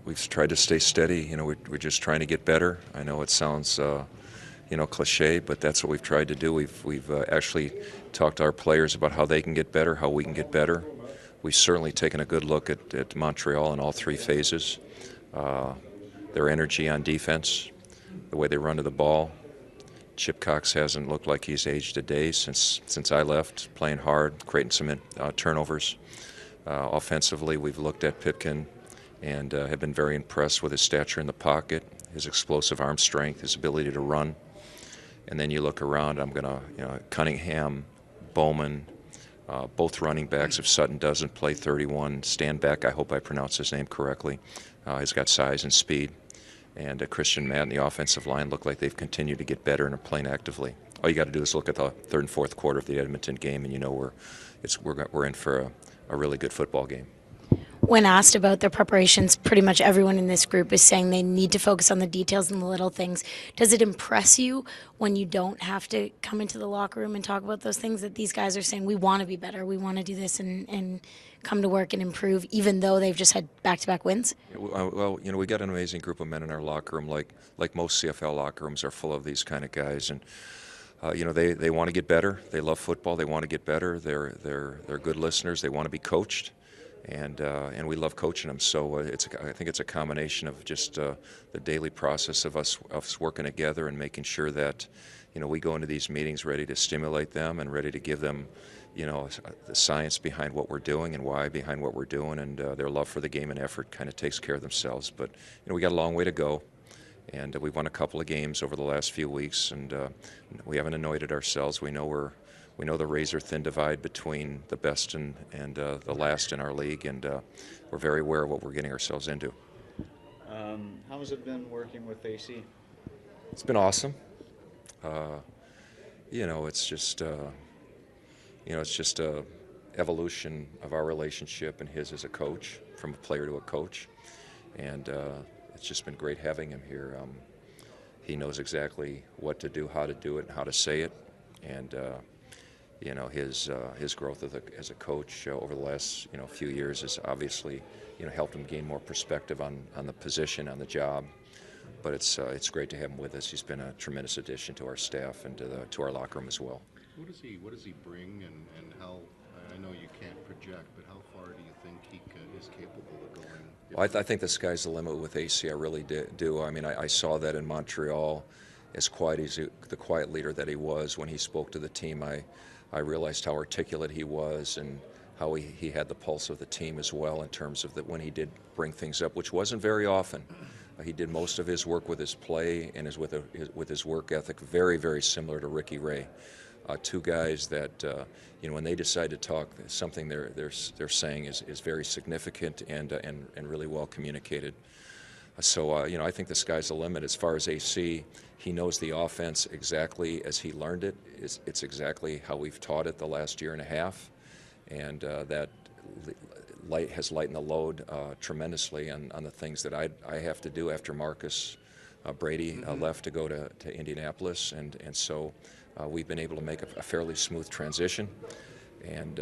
we've tried to stay steady. We're just trying to get better. I know it sounds cliche, but that's what we've tried to do. We've actually talked to our players about how they can get better, how we can get better. We've certainly taken a good look at Montreal in all three phases. Their energy on defense, the way they run to the ball. Chip Cox hasn't looked like he's aged a day since I left, playing hard, creating some turnovers. Offensively, we've looked at Pipkin and have been very impressed with his stature in the pocket, his explosive arm strength, his ability to run. And then you look around, Cunningham, Bowman, both running backs. If Sutton doesn't play 31, Stanback, I hope I pronounce his name correctly, has got size and speed. And Christian Matt and the offensive line look like they've continued to get better and are playing actively. All you got to do is look at the third and fourth quarter of the Edmonton game, and you know we're in for a really good football game. When asked about their preparations, pretty much everyone in this group is saying they need to focus on the details and the little things. Does it impress you when you don't have to come into the locker room and talk about those things, that these guys are saying, we want to be better, we want to do this and come to work and improve, even though they've just had back-to-back wins? Well, we got an amazing group of men in our locker room, like most CFL locker rooms are full of these kind of guys. And they want to get better. They love football. They want to get better. They're good listeners. They want to be coached. And we love coaching them. So I think it's a combination of just the daily process of us working together and making sure that we go into these meetings ready to stimulate them and ready to give them the science behind what we're doing and why behind what we're doing, and their love for the game and effort kind of takes care of themselves. But we got a long way to go, and we've won a couple of games over the last few weeks, and we haven't anointed ourselves. We know the razor-thin divide between the best and the last in our league, and we're very aware of what we're getting ourselves into. How has it been working with AC? It's been awesome. It's just a evolution of our relationship and his as a coach, from a player to a coach, and it's just been great having him here. He knows exactly what to do, how to do it, and how to say it, and his growth as a coach over the last few years has obviously helped him gain more perspective on the position, on the job. But it's great to have him with us. He's been a tremendous addition to our staff and to our locker room as well. What does he bring, and how? I know you can't project, but how far do you think he is capable of going? Well, I think the sky's the limit with AC. I really do. I mean, I saw that in Montreal. As quiet as the quiet leader that he was when he spoke to the team, I realized how articulate he was and how he had the pulse of the team as well, in terms of that when he did bring things up, which wasn't very often. He did most of his work with his play and with his work ethic, very, very similar to Ricky Ray. Two guys that when they decide to talk, something they're saying is very significant and really well communicated. So I think the sky's the limit. As far as AC, he knows the offense exactly as he learned it. It's exactly how we've taught it the last year and a half, and that has lightened the load tremendously on the things that I have to do after Marcus Brady left to go to Indianapolis, and so we've been able to make a fairly smooth transition. And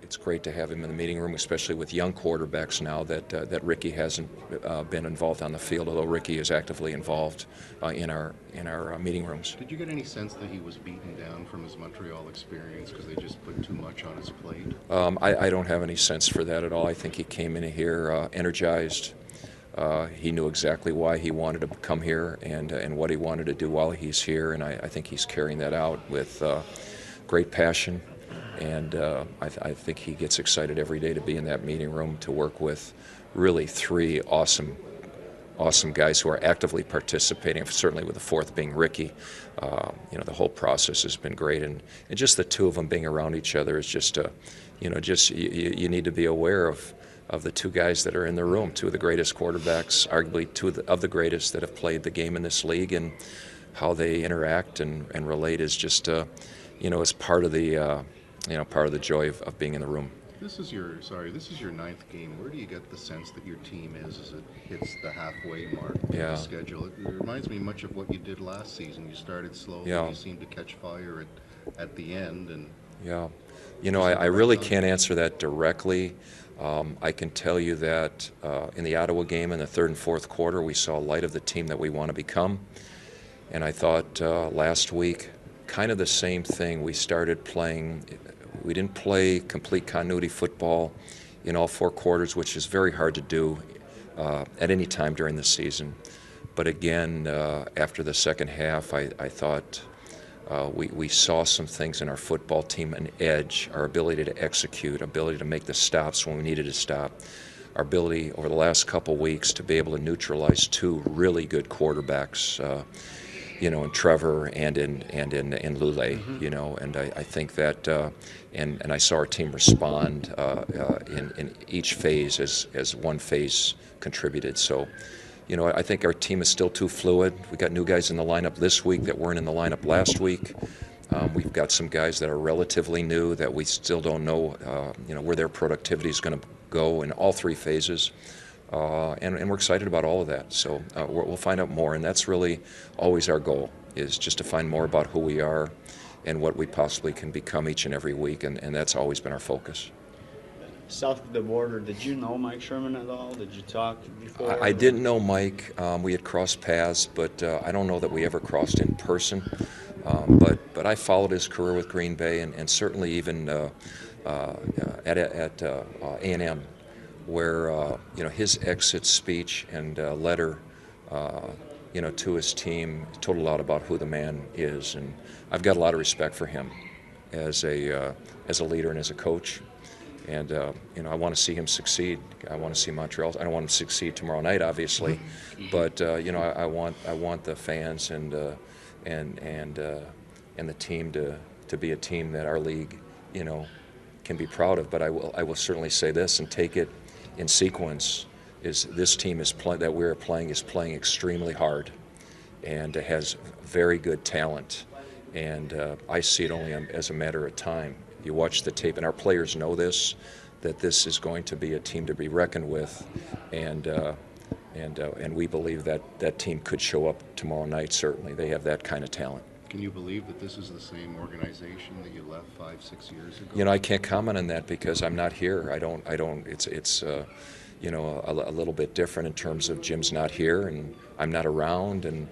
it's great to have him in the meeting room, especially with young quarterbacks now that Ricky hasn't been involved on the field, although Ricky is actively involved in our meeting rooms. Did you get any sense that he was beaten down from his Montreal experience because they just put too much on his plate? I don't have any sense for that at all. I think he came in here energized. He knew exactly why he wanted to come here and what he wanted to do while he's here, and I think he's carrying that out with great passion. And I think he gets excited every day to be in that meeting room, to work with really three awesome guys who are actively participating, certainly with the fourth being Ricky. The whole process has been great, and just the two of them being around each other is just you need to be aware of the two guys that are in the room, two of the greatest quarterbacks, arguably two of the greatest that have played the game in this league, and how they interact and relate is just is part of the part of the joy of being in the room. This is your ninth game. Where do you get the sense that your team is as it hits the halfway mark of the schedule? It reminds me much of what you did last season. You started slowly, you seemed to catch fire at the end, and Yeah. I really can't answer that directly. I can tell you that in the Ottawa game in the third and fourth quarter, we saw light of the team that we want to become. And I thought last week, kind of the same thing. We started playing, we didn't play complete continuity football in all four quarters, which is very hard to do at any time during the season. But again, after the second half, I thought we saw some things in our football team, an edge, our ability to execute, ability to make the stops when we needed to stop, our ability over the last couple weeks to be able to neutralize two really good quarterbacks, in Trevor and in Lule, and I think that, and I saw our team respond in each phase as one phase contributed. So, I think our team is still too fluid. We got new guys in the lineup this week that weren't in the lineup last week. We've got some guys that are relatively new that we still don't know, where their productivity is going to go in all three phases. And we're excited about all of that. So we'll find out more, and that's really always our goal, is just to find more about who we are and what we possibly can become each and every week, and that's always been our focus. South of the border, did you know Mike Sherman at all? Did you talk before? I didn't know Mike. We had crossed paths, but I don't know that we ever crossed in person. But I followed his career with Green Bay, and certainly even at A&M, where his exit speech and letter to his team told a lot about who the man is, and I've got a lot of respect for him as a leader and as a coach. And I want to see him succeed. I want to see Montreal. I don't want him to succeed tomorrow night, obviously, but I want the fans and the team to be a team that our league can be proud of. But I will certainly say this and take it in sequence: is this team that we're playing is playing extremely hard, and has very good talent, and I see it only as a matter of time. You watch the tape, and our players know this, that this is going to be a team to be reckoned with, and we believe that team could show up tomorrow night. Certainly, they have that kind of talent. Can you believe that this is the same organization that you left 5-6 years ago? I can't comment on that because I'm not here. I don't. It's a little bit different in terms of Jim's not here, and I'm not around, and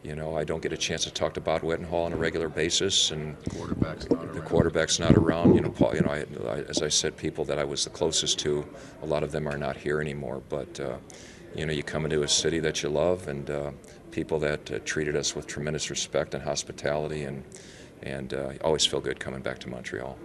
I don't get a chance to talk to Bob Wettenhall on a regular basis, and the quarterback's not around. Paul, as I said, people that I was the closest to, a lot of them are not here anymore. But you come into a city that you love, and people that treated us with tremendous respect and hospitality, and I always feel good coming back to Montreal.